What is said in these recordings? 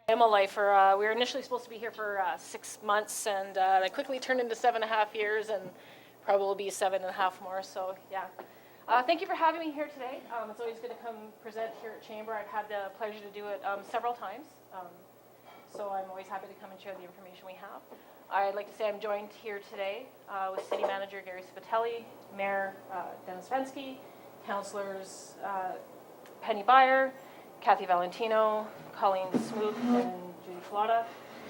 I'm a lifer. We were initially supposed to be here for 6 months, and that quickly turned into 7.5 years, and probably will be 7.5 more. So yeah, thank you for having me here today. It's always good to come present here at Chamber. I've had the pleasure to do it several times, so I'm always happy to come and share the information we have. I'd like to say I'm joined here today with City Manager Gary Spitelli, Mayor Dennis Fensky, Councillors Penny Byer, Kathy Valentino, Colleen Smoot, and Judy Flata.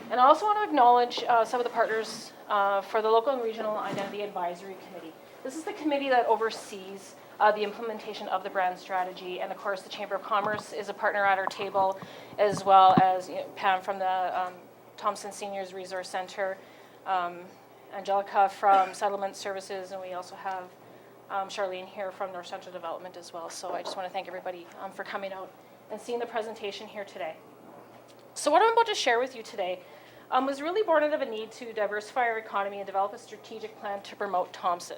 And I also want to acknowledge some of the partners for the Local and Regional Identity Advisory Committee. This is the committee that oversees the implementation of the brand strategy, and of course the Chamber of Commerce is a partner at our table, as well as Pam from the Thompson Seniors Resource Centre, Angelica from Settlement Services, and we also have Charlene here from North Central Development as well. So I just want to thank everybody for coming out and seeing the presentation here today. So what I'm about to share with you today was really born out of a need to diversify our economy and develop a strategic plan to promote Thompson.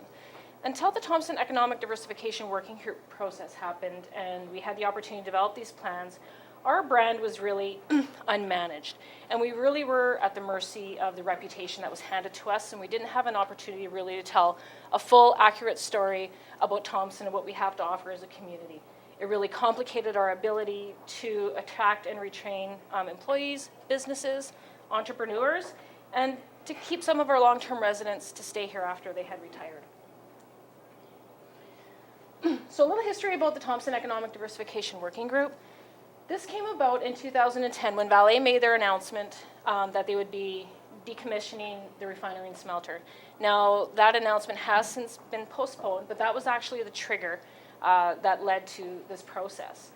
Until the Thompson Economic Diversification Working Group process happened and we had the opportunity to develop these plans, our brand was really unmanaged, and we really were at the mercy of the reputation that was handed to us, and we didn't have an opportunity really to tell a full, accurate story about Thompson and what we have to offer as a community. It really complicated our ability to attract and retrain employees, businesses, entrepreneurs, and to keep some of our long-term residents to stay here after they had retired. So a little history about the Thompson Economic Diversification Working Group. This came about in 2010 when Vale made their announcement that they would be decommissioning the refinery and smelter. Now, that announcement has since been postponed, but that was actually the trigger that led to this process.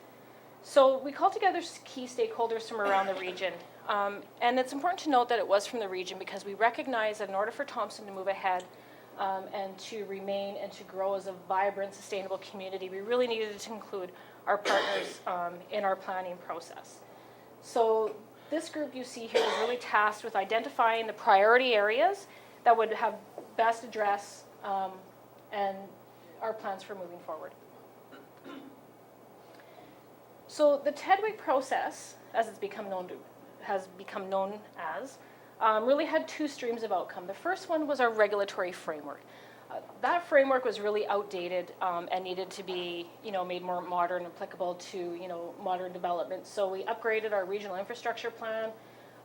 So we called together key stakeholders from around the region. And it's important to note that it was from the region because we recognize that in order for Thompson to move ahead and to remain and to grow as a vibrant, sustainable community, we really needed to include our partners in our planning process. So this group you see here is really tasked with identifying the priority areas that would have best address and our plans for moving forward. So the TEDWIG process, as it's has become known as, really had two streams of outcome. The first one was our regulatory framework. That framework was really outdated and needed to be, made more modern, applicable to, modern development. So we upgraded our regional infrastructure plan,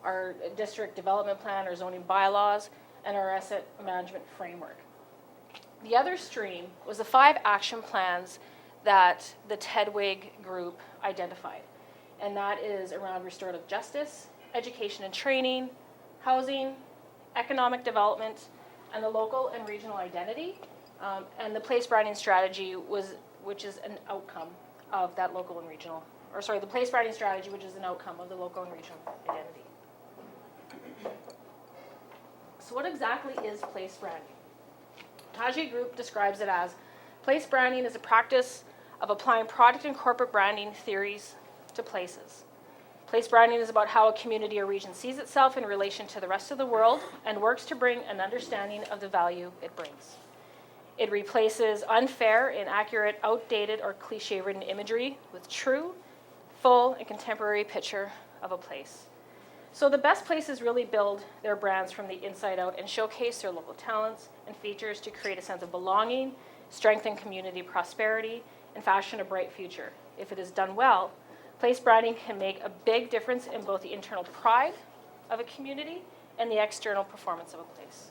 our district development plan, our zoning bylaws, and our asset management framework. The other stream was the 5 action plans that the TEDWIG group identified. And that is around restorative justice, education and training, housing, economic development, and the local and regional identity, and the place branding strategy which is an outcome of that local and regional, the place branding strategy, which is an outcome of the local and regional identity. So what exactly is place branding? Tajay Group describes it as place branding is a practice of applying product and corporate branding theories to places. Place branding is about how a community or region sees itself in relation to the rest of the world and works to bring an understanding of the value it brings. It replaces unfair, inaccurate, outdated, or cliche-ridden imagery with true, full, and contemporary picture of a place. So the best places really build their brands from the inside out and showcase their local talents and features to create a sense of belonging, strengthen community prosperity, and fashion a bright future. If it is done well, place branding can make a big difference in both the internal pride of a community and the external performance of a place.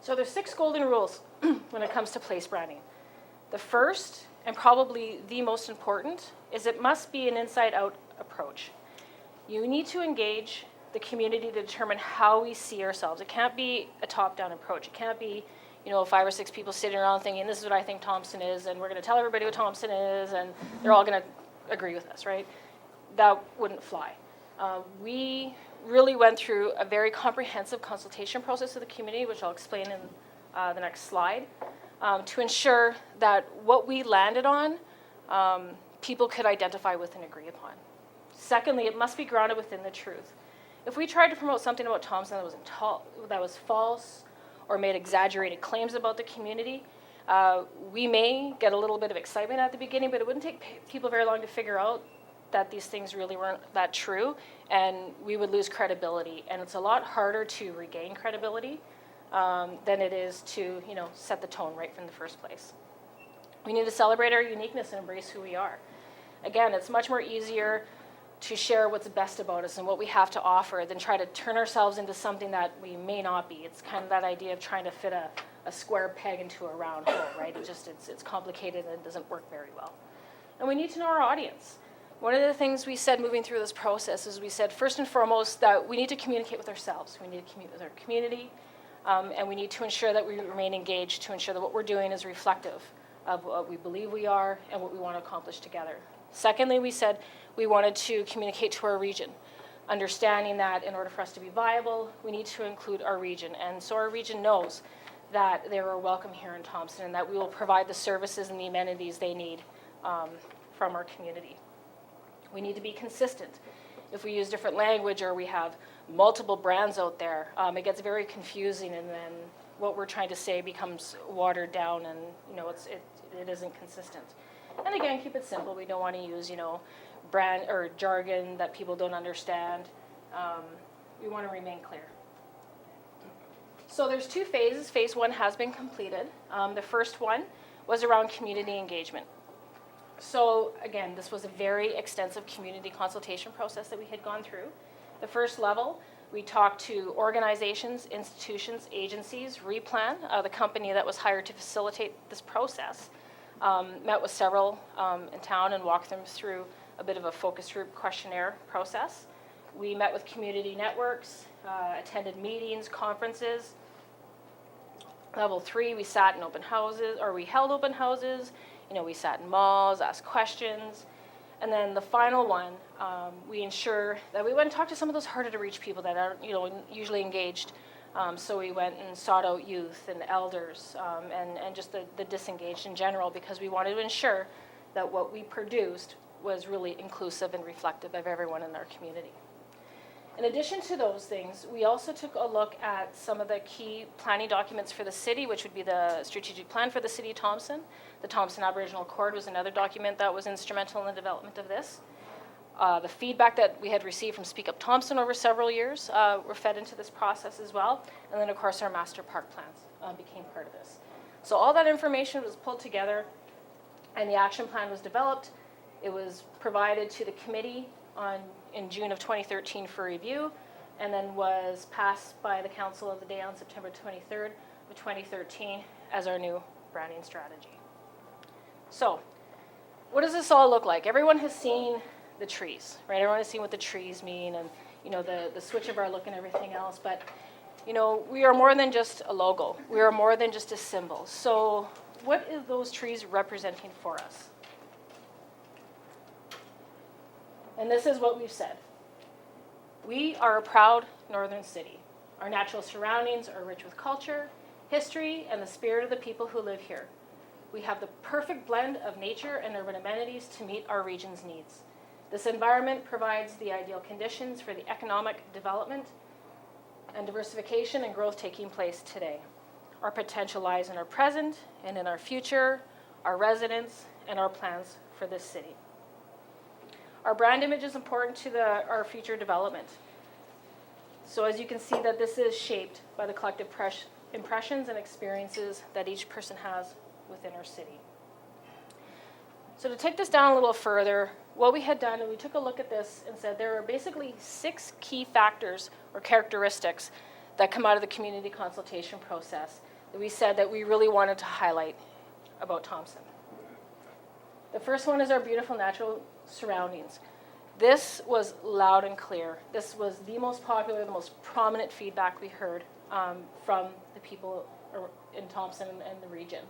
So there's 6 golden rules when it comes to place branding. The first, and probably the most important, is it must be an inside-out approach. You need to engage the community to determine how we see ourselves. It can't be a top-down approach. It can't be 5 or 6 people sitting around thinking, this is what I think Thompson is, and we're going to tell everybody what Thompson is, and they're all going to agree with us, right? That wouldn't fly. We really went through a very comprehensive consultation process with the community, which I'll explain in the next slide, to ensure that what we landed on, people could identify with and agree upon. Secondly, it must be grounded within the truth. If we tried to promote something about Thompson that was false, or made exaggerated claims about the community, we may get a little bit of excitement at the beginning, but it wouldn't take people very long to figure out that these things really weren't that true, and we would lose credibility. And it's a lot harder to regain credibility than it is to, set the tone right from the first place. We need to celebrate our uniqueness and embrace who we are. Again, it's much more easier to share what's best about us and what we have to offer than try to turn ourselves into something that we may not be. It's kind of that idea of trying to fit a square peg into a round hole, right? It's complicated and it doesn't work very well. And we need to know our audience. One of the things we said moving through this process is we said, first and foremost, that we need to communicate with ourselves. We need to communicate with our community, and we need to ensure that we remain engaged, to ensure that what we're doing is reflective of what we believe we are and what we want to accomplish together. Secondly, we said we wanted to communicate to our region, understanding that in order for us to be viable, we need to include our region. And so our region knows that they are welcome here in Thompson and that we will provide the services and the amenities they need from our community. We need to be consistent. If we use different language or we have multiple brands out there, it gets very confusing, and then what we're trying to say becomes watered down, and it isn't consistent. And again, keep it simple. We don't want to use brand or jargon that people don't understand. We want to remain clear. So there's 2 phases. Phase 1 has been completed. The first one was around community engagement. So again, this was a very extensive community consultation process that we had gone through. The first level, we talked to organizations, institutions, agencies, Replan, the company that was hired to facilitate this process, met with several in town and walked them through a bit of a focus group questionnaire process. We met with community networks, attended meetings, conferences. Level 3, we sat in open houses, or we held open houses. We sat in malls, asked questions. And then the final one, we ensure that we went and talked to some of those harder to reach people that aren't, usually engaged. So we went and sought out youth and elders and just the disengaged in general, because we wanted to ensure that what we produced was really inclusive and reflective of everyone in our community. In addition to those things, we also took a look at some of the key planning documents for the city, which would be the strategic plan for the City of Thompson. The Thompson Aboriginal Accord was another document that was instrumental in the development of this. The feedback that we had received from Speak Up Thompson over several years were fed into this process as well. And then, of course, our master park plans became part of this. So all that information was pulled together, and the action plan was developed. It was provided to the committee in June of 2013 for review, and then was passed by the Council of the Day on September 23rd of 2013 as our new branding strategy. So, what does this all look like? Everyone has seen the trees, right? Everyone has seen what the trees mean, and the switch of our look and everything else. But we are more than just a logo. We are more than just a symbol. So, what is those trees representing for us? And this is what we've said. We are a proud northern city. Our natural surroundings are rich with culture, history, and the spirit of the people who live here. We have the perfect blend of nature and urban amenities to meet our region's needs. This environment provides the ideal conditions for the economic development and diversification and growth taking place today. Our potential lies in our present and in our future, our residents, and our plans for this city. Our brand image is important to our future development. So as you can see, that this is shaped by the collective impressions and experiences that each person has within our city. So to take this down a little further, what we had done, and we took a look at this and said there are basically 6 key factors or characteristics that come out of the community consultation process that we said that we really wanted to highlight about Thompson. The first one is our beautiful natural surroundings. This was loud and clear. This was the most popular, the most prominent feedback we heard from the people in Thompson and the region.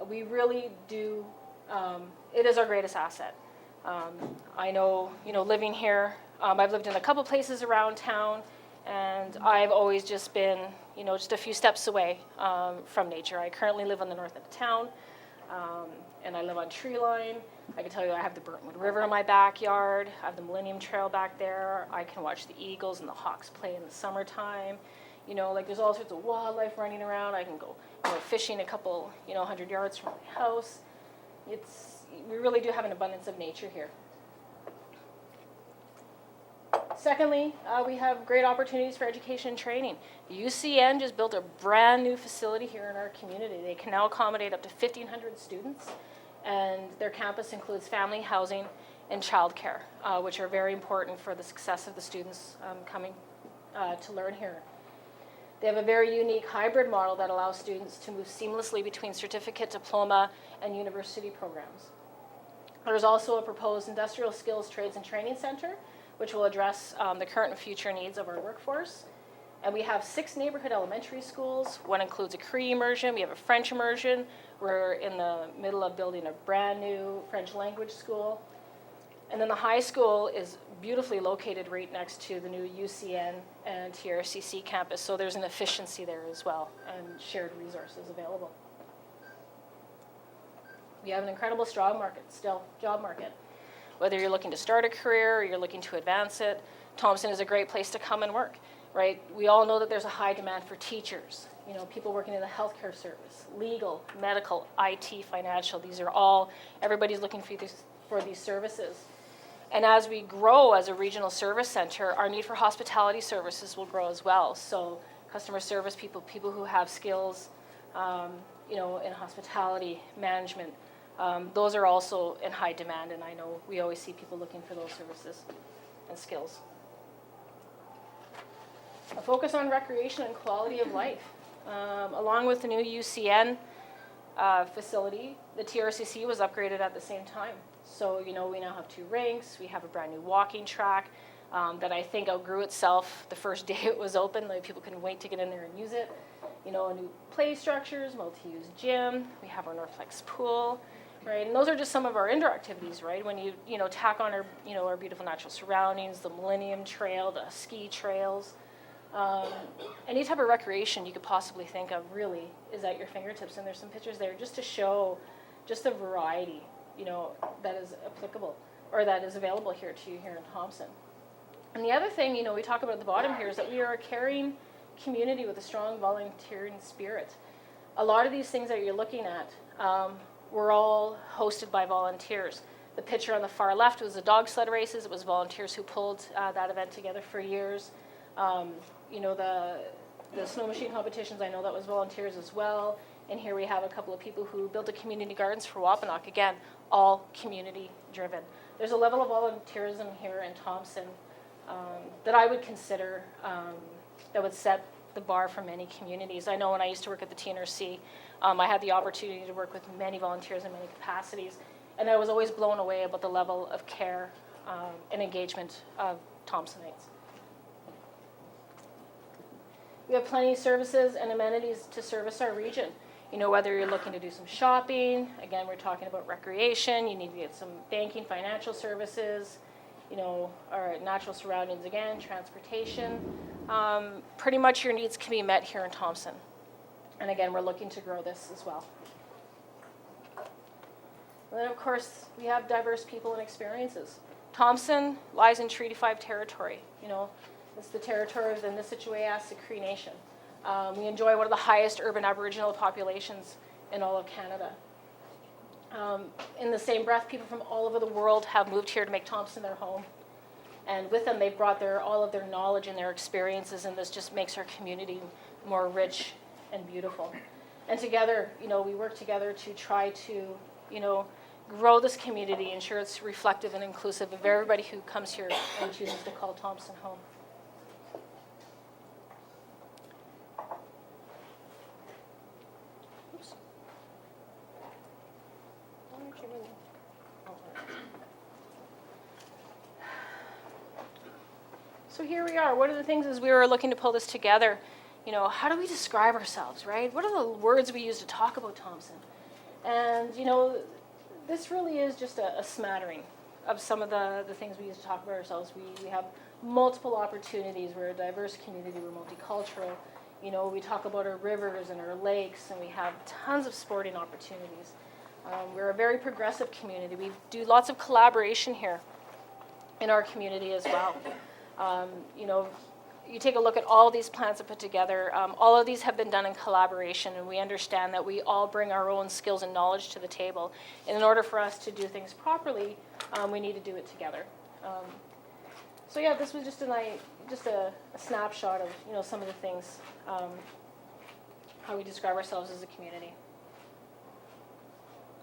We really do, it is our greatest asset. I know, living here, I've lived in a couple places around town, and I've always just been, just a few steps away from nature. I currently live on the north end of town, and I live on tree line. I can tell you I have the Burntwood River in my backyard. I have the Millennium Trail back there. I can watch the eagles and the hawks play in the summertime. There's all sorts of wildlife running around. I can go fishing a couple, 100 yards from my house. We really do have an abundance of nature here. Secondly, we have great opportunities for education and training. UCN just built a brand new facility here in our community. They can now accommodate up to 1,500 students, and their campus includes family housing and childcare, which are very important for the success of the students coming to learn here. They have a very unique hybrid model that allows students to move seamlessly between certificate, diploma, and university programs. There's also a proposed industrial skills, trades, and training center, which will address the current and future needs of our workforce. And we have 6 neighborhood elementary schools. One includes a Cree immersion. We have a French immersion. We're in the middle of building a brand new French language school. And then the high school is beautifully located right next to the new UCN and TRCC campus. So there's an efficiency there as well and shared resources available. We have an incredible job market. Whether you're looking to start a career or you're looking to advance it, Thompson is a great place to come and work, right? We all know that there's a high demand for teachers, people working in the healthcare service, legal, medical, IT, financial. These are all, everybody's looking for these services. And as we grow as a regional service center, our need for hospitality services will grow as well. So customer service people who have skills, in hospitality, management, those are also in high demand, and I know we always see people looking for those services and skills. A focus on recreation and quality of life. Along with the new UCN facility, the TRCC was upgraded at the same time. So, we now have 2 rinks, we have a brand new walking track that I think outgrew itself the first day it was open. Like, people couldn't wait to get in there and use it. New play structures, multi-use gym, we have our Northflex pool, right? And those are just some of our indoor activities, right? When you tack on our beautiful natural surroundings, the Millennium Trail, the ski trails, any type of recreation you could possibly think of really is at your fingertips. And there's some pictures there just to show just the variety, that is applicable or that is available here to you here in Thompson. And the other thing, we talk about at the bottom here is that we are a caring community with a strong volunteering spirit. A lot of these things that you're looking at were all hosted by volunteers. The picture on the far left was the dog sled races. It was volunteers who pulled that event together for years. The snow machine competitions, I know that was volunteers as well. And here we have a couple of people who built a community gardens for Wampanoag. Again, all community driven. There's a level of volunteerism here in Thompson that I would consider that would set the bar for many communities. I know when I used to work at the TNRC, I had the opportunity to work with many volunteers in many capacities, and I was always blown away about the level of care and engagement of Thompsonites. We have plenty of services and amenities to service our region. Whether you're looking to do some shopping, again, we're talking about recreation, you need to get some banking, financial services, our natural surroundings again, transportation. Pretty much your needs can be met here in Thompson. And again, we're looking to grow this as well. And then, of course, we have diverse people and experiences. Thompson lies in Treaty 5 territory. It's the territory of the Nisittuwe-Assiniboine Cree Nation. We enjoy one of the highest urban Aboriginal populations in all of Canada. In the same breath, people from all over the world have moved here to make Thompson their home. And with them, they've brought all of their knowledge and their experiences, and this just makes our community more rich and beautiful. And together, we work together to try to, grow this community, ensure it's reflective and inclusive of everybody who comes here and chooses to call Thompson home. Oops. Why aren't you moving? So here we are. One of the things as we were looking to pull this together, how do we describe ourselves, right? What are the words we use to talk about Thompson? And, this really is just a smattering of some of the things we use to talk about ourselves. We have multiple opportunities. We're a diverse community. We're multicultural. We talk about our rivers and our lakes, and we have tons of sporting opportunities. We're a very progressive community. We do lots of collaboration here in our community as well. You take a look at all these plans I put together. All of these have been done in collaboration, and we understand that we all bring our own skills and knowledge to the table. And in order for us to do things properly, we need to do it together. So yeah, this was just a snapshot of some of the things, how we describe ourselves as a community.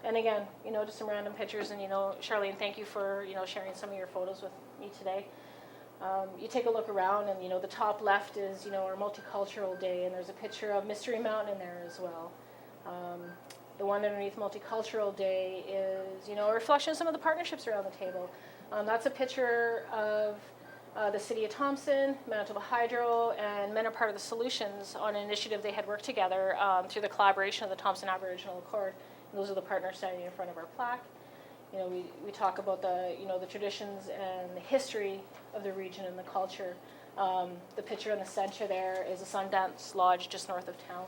And again, just some random pictures. And Charlene, thank you for sharing some of your photos with me today. You take a look around, and the top left is our multicultural day, and there's a picture of Mystery Mountain in there as well. The one underneath Multicultural Day is a reflection of some of the partnerships around the table. That's a picture of the City of Thompson, Manitoba Hydro, and men are part of the solutions on an initiative they had worked together through the collaboration of the Thompson Aboriginal Accord. And those are the partners standing in front of our plaque. We talk about the traditions and the history of the region and the culture. The picture in the center there is a Sundance Lodge just north of town.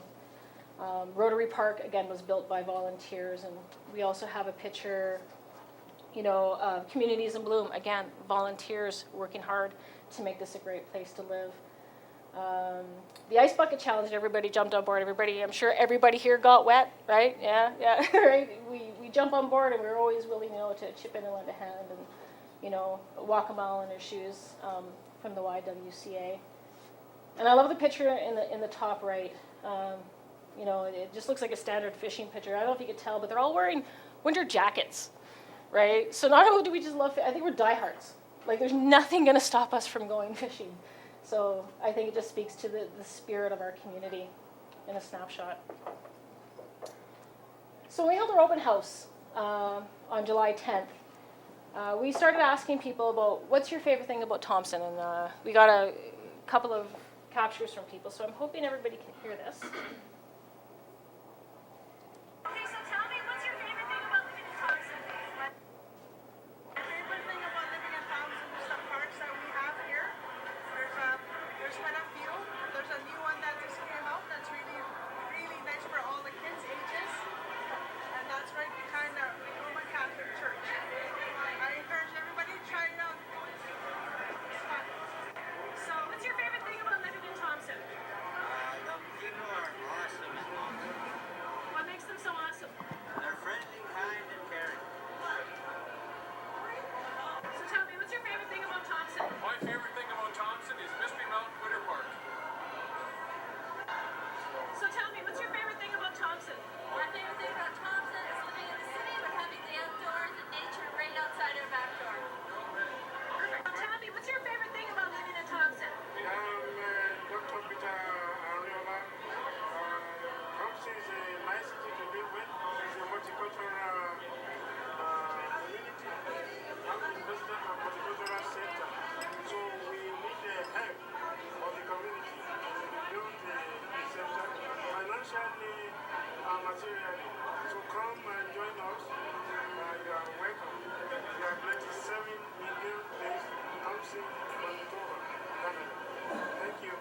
Rotary Park, again, was built by volunteers, and we also have a picture, of Communities in Bloom. Again, volunteers working hard to make this a great place to live. The Ice Bucket Challenge, everybody jumped on board. I'm sure everybody here got wet, right? Yeah, right? We jump on board, and we're always willing, to chip in and lend a hand and, walk a mile in their shoes from the YWCA. And I love the picture in the top right. It just looks like a standard fishing picture. I don't know if you could tell, but they're all wearing winter jackets, right? So not only do we just love I think we're diehards. Like, there's nothing going to stop us from going fishing. So I think it just speaks to the spirit of our community in a snapshot. So we held our open house on July 10th. We started asking people about what's your favorite thing about Thompson, and we got a couple of captures from people, so I'm hoping everybody can hear this. Okay, so tell me, what's your favorite thing about living in Thompson? My favorite thing about living in Thompson is the parks that we have here. There's quite a few. There's a new one that just came out that's really, really nice for all the kids' ages. And that's right behind the Roman Catholic Church. I encourage everybody to try it out. It's fun. So what's your favorite thing about living in Thompson? The people are awesome in Thompson. What makes them so awesome? They're friendly, kind, and caring. So tell me, what's your favorite thing about Thompson? My favorite thing about Thompson is Mystery Mountain Winter Park. So tell me, what's your favorite thing about Thompson? My favorite thing about Thompson is living in the city but having the outdoors and nature right outside our back door. So tell me, what's your favorite thing about living in Thompson? Dr. Peter Ariola. Thompson is a nice city to live with. It's a multicultural community. I'm the president of the Multicultural Center. So we need the help of the community to build the center financially and materially. So come and join us. You are welcome. We are 27 million based in Thompson, Manitoba, Canada. Thank you.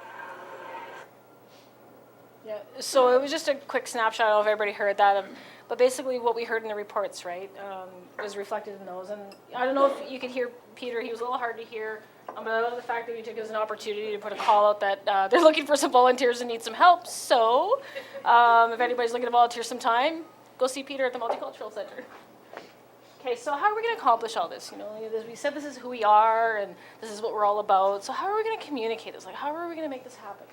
Yeah, so it was just a quick snapshot. I don't know if everybody heard that. But basically what we heard in the reports, right, was reflected in those. And I don't know if you could hear Peter. He was a little hard to hear. But I love the fact that we took it as an opportunity to put a call out that they're looking for some volunteers and need some help. So if anybody's looking to volunteer some time, go see Peter at the Multicultural Center. Okay, so how are we going to accomplish all this? We said this is who we are and this is what we're all about. So how are we going to communicate this? Like, how are we going to make this happen?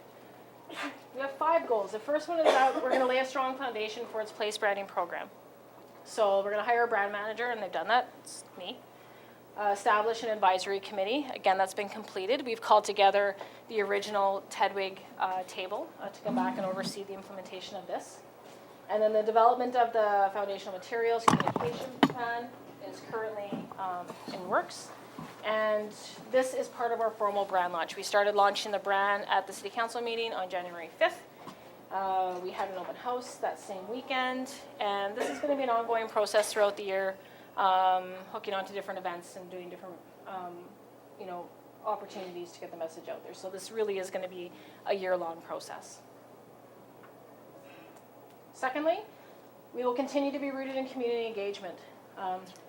We have 5 goals. The first one is that we're going to lay a strong foundation for its place branding program. So we're going to hire a brand manager, and they've done that. It's me. Establish an advisory committee. Again, that's been completed. We've called together the original TEDWIG table to come back and oversee the implementation of this. And then the development of the foundational materials communication plan is currently in works. And this is part of our formal brand launch. We started launching the brand at the City Council meeting on January 5th. We had an open house that same weekend. And this is going to be an ongoing process throughout the year, hooking onto different events and doing different opportunities to get the message out there. So this really is going to be a year-long process. Secondly, we will continue to be rooted in community engagement.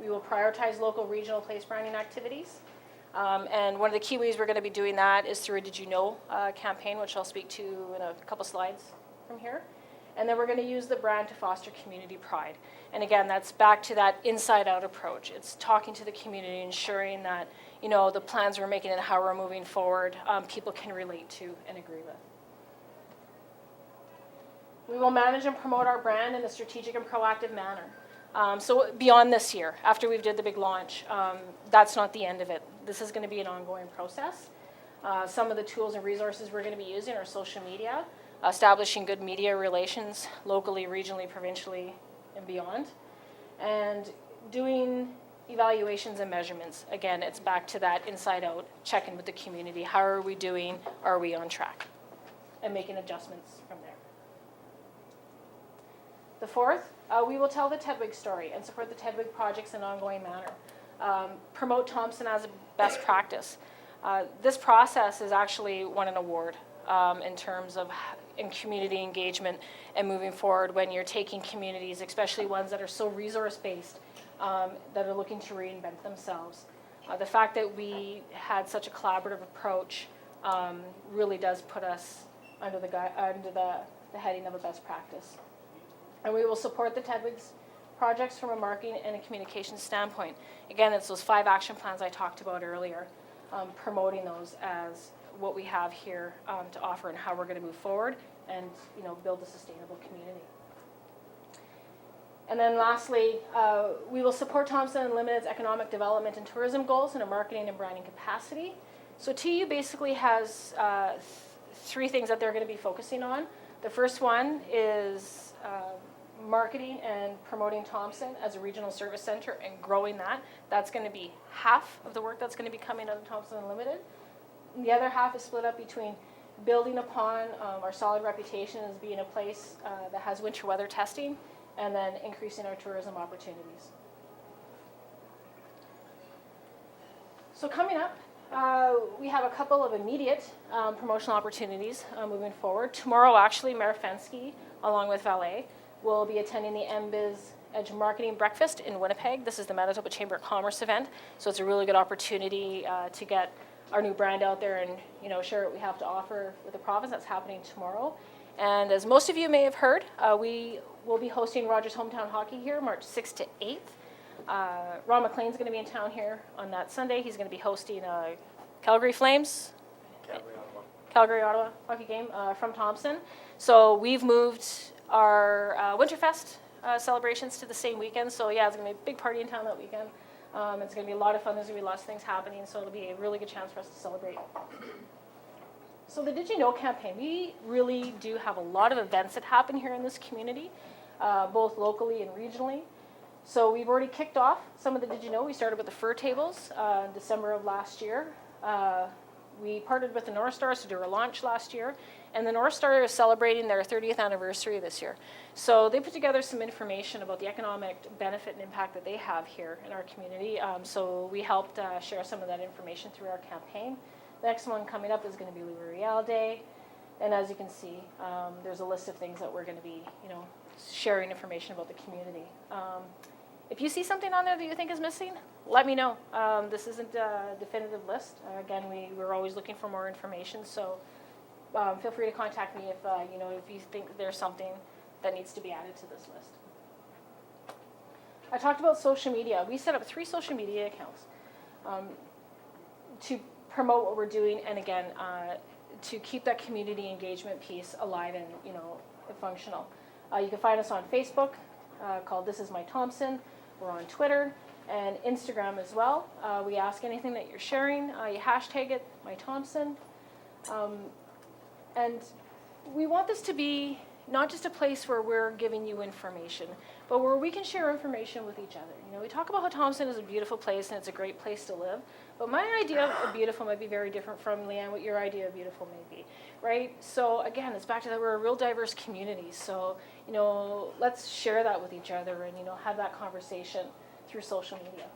We will prioritize local regional place branding activities. And one of the key ways we're going to be doing that is through a Did You Know campaign, which I'll speak to in a couple slides from here. And then we're going to use the brand to foster community pride. And again, that's back to that inside-out approach. It's talking to the community, ensuring that the plans we're making and how we're moving forward, people can relate to and agree with. We will manage and promote our brand in a strategic and proactive manner. So beyond this year, after we've did the big launch, that's not the end of it. This is going to be an ongoing process. Some of the tools and resources we're going to be using are social media, establishing good media relations locally, regionally, provincially, and beyond, and doing evaluations and measurements. Again, it's back to that inside out, check in with the community. How are we doing? Are we on track? And making adjustments from there. The fourth, we will tell the Tedwig story and support the Tedwig projects in an ongoing manner. Promote Thompson as a best practice. This process has actually won an award in terms of in community engagement and moving forward when you're taking communities, especially ones that are so resource-based, that are looking to reinvent themselves. The fact that we had such a collaborative approach really does put us under the heading of a best practice. And we will support the Tedwig's projects from a marketing and a communications standpoint. Again, it's those 5 action plans I talked about earlier, promoting those as what we have here to offer and how we're going to move forward and build a sustainable community. And then lastly, we will support Thompson Unlimited's economic development and tourism goals in a marketing and branding capacity. So TU basically has 3 things that they're going to be focusing on. The first one is marketing and promoting Thompson as a regional service center and growing that. That's going to be half of the work that's going to be coming out of Thompson Unlimited. And the other half is split up between building upon our solid reputation as being a place that has winter weather testing, and then increasing our tourism opportunities. So coming up, we have a couple of immediate promotional opportunities moving forward. Tomorrow, actually, Mayor Fensky, along with Valet, will be attending the MBiz Edge Marketing Breakfast in Winnipeg. This is the Manitoba Chamber of Commerce event, so it's a really good opportunity to get our new brand out there and share what we have to offer with the province. That's happening tomorrow. And as most of you may have heard, we will be hosting Rogers Hometown Hockey here March 6th to 8th. Ron McLean's going to be in town here on that Sunday. He's going to be hosting Calgary Flames, Calgary-Ottawa hockey game from Thompson. So we've moved our Winterfest celebrations to the same weekend. So yeah, it's going to be a big party in town that weekend. It's going to be a lot of fun. There's going to be lots of things happening, so it'll be a really good chance for us to celebrate. So the Did You Know campaign, we really do have a lot of events that happen here in this community, both locally and regionally. So we've already kicked off some of the Did You Know. We started with the fur tables in December of last year. We partnered with the North Stars to do our launch last year, and the North Star is celebrating their 30th anniversary this year. So they put together some information about the economic benefit and impact that they have here in our community. So we helped share some of that information through our campaign. The next one coming up is going to be Louis Riel Day, and as you can see, there's a list of things that we're going to be, sharing information about the community. If you see something on there that you think is missing, let me know. This isn't a definitive list. Again, we're always looking for more information, so feel free to contact me if you think there's something that needs to be added to this list. I talked about social media. We set up 3 social media accounts to promote what we're doing, and again, to keep that community engagement piece alive and functional. You can find us on Facebook, called This Is My Thompson. We're on Twitter and Instagram as well. We ask anything that you're sharing, you hashtag it, My Thompson. And we want this to be not just a place where we're giving you information, but where we can share information with each other. We talk about how Thompson is a beautiful place and it's a great place to live, but my idea of beautiful might be very different from Leanne, what your idea of beautiful may be, right? So again, it's back to that we're a real diverse community. So, let's share that with each other and, have that conversation through social media.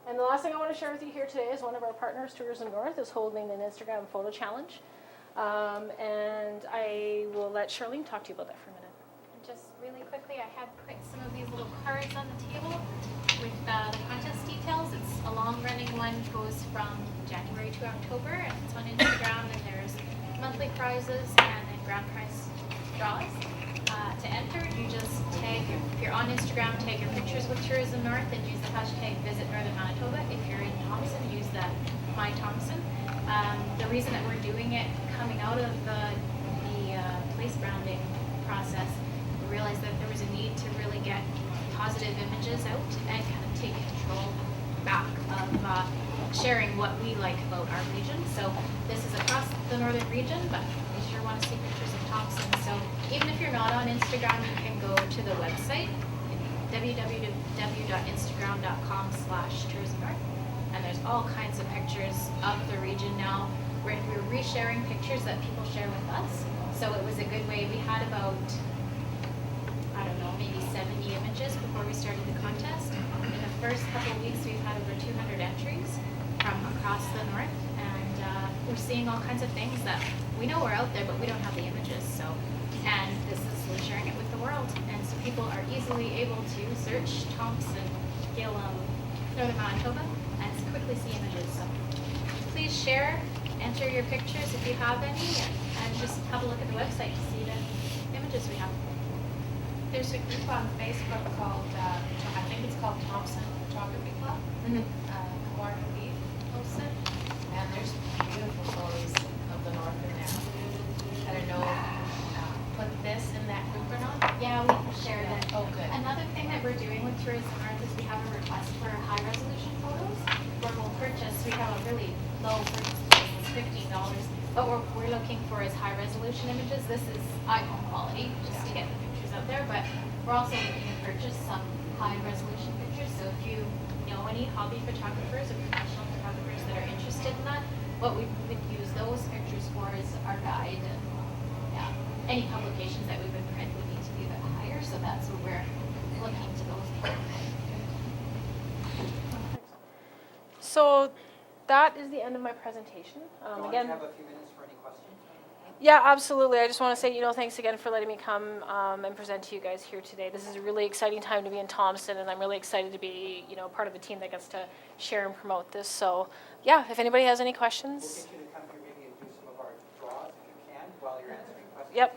And the last thing I want to share with you here today is one of our partners, Tourism North, is holding an Instagram photo challenge. And I will let Charlene talk to you about that for a minute. Just really quickly, I had put some of these little cards on the table with the contest details. It's a long-running one, goes from January to October, and it's on Instagram, and there's monthly prizes and then grand prize draws. To enter, you just tag your on Instagram, tag your pictures with Tourism North and use the hashtag Visit Northern Manitoba. If you're in Thompson, use the My Thompson. The reason that we're doing it coming out of the place branding process, we realized that there was a need to really get positive images out and kind of take control back of sharing what we like about our region. So this is across the northern region, but we sure want to see pictures of Thompson. So even if you're not on Instagram, you can go to the website, www.instagram.com/tourismnorth, and there's all kinds of pictures of the region now. We're resharing pictures that people share with us. So it was a good way. We had about, I don't know, maybe 70 images before we started the contest. In the first couple of weeks, we've had over 200 entries from across the north, and we're seeing all kinds of things that we know are out there, but we don't have the images. So, and we're sharing it with the world, and so people are easily able to search Thompson, Gillam, Northern Manitoba, and quickly see images. So please share, enter your pictures if you have any, and just have a look at the website to see the images we have. There's a group on Facebook called, I think it's called Thompson Photography Club. Kamar Habib posts it, and there's beautiful photos of the north in there. I don't know if you put this in that group or not. Yeah, we can share that. Oh, good. Another thing that we're doing with Tourism North is we have a request for high resolution photos where we'll purchase. We have a really low purchase price, it's $15, but what we're looking for is high resolution images. This is iPhone quality, just to get the pictures out there, but we're also looking to purchase some high resolution pictures. So if you know any hobby photographers or professional photographers that are interested in that, what we would use those pictures for is our guide, and yeah, any publications that we would print would need to be a bit higher, so that's what we're looking to those for. So that is the end of my presentation. Dawn, Again, do you have a few minutes for any questions? yeah, absolutely. I just want to say, thanks again for letting me come and present to you guys here today. This is a really exciting time to be in Thompson, and I'm really excited to be, part of the team that gets to share and promote this. So, yeah, if anybody has any We'll questions. get you to come here maybe and do some of our draws if you can while you're answering questions. Yep.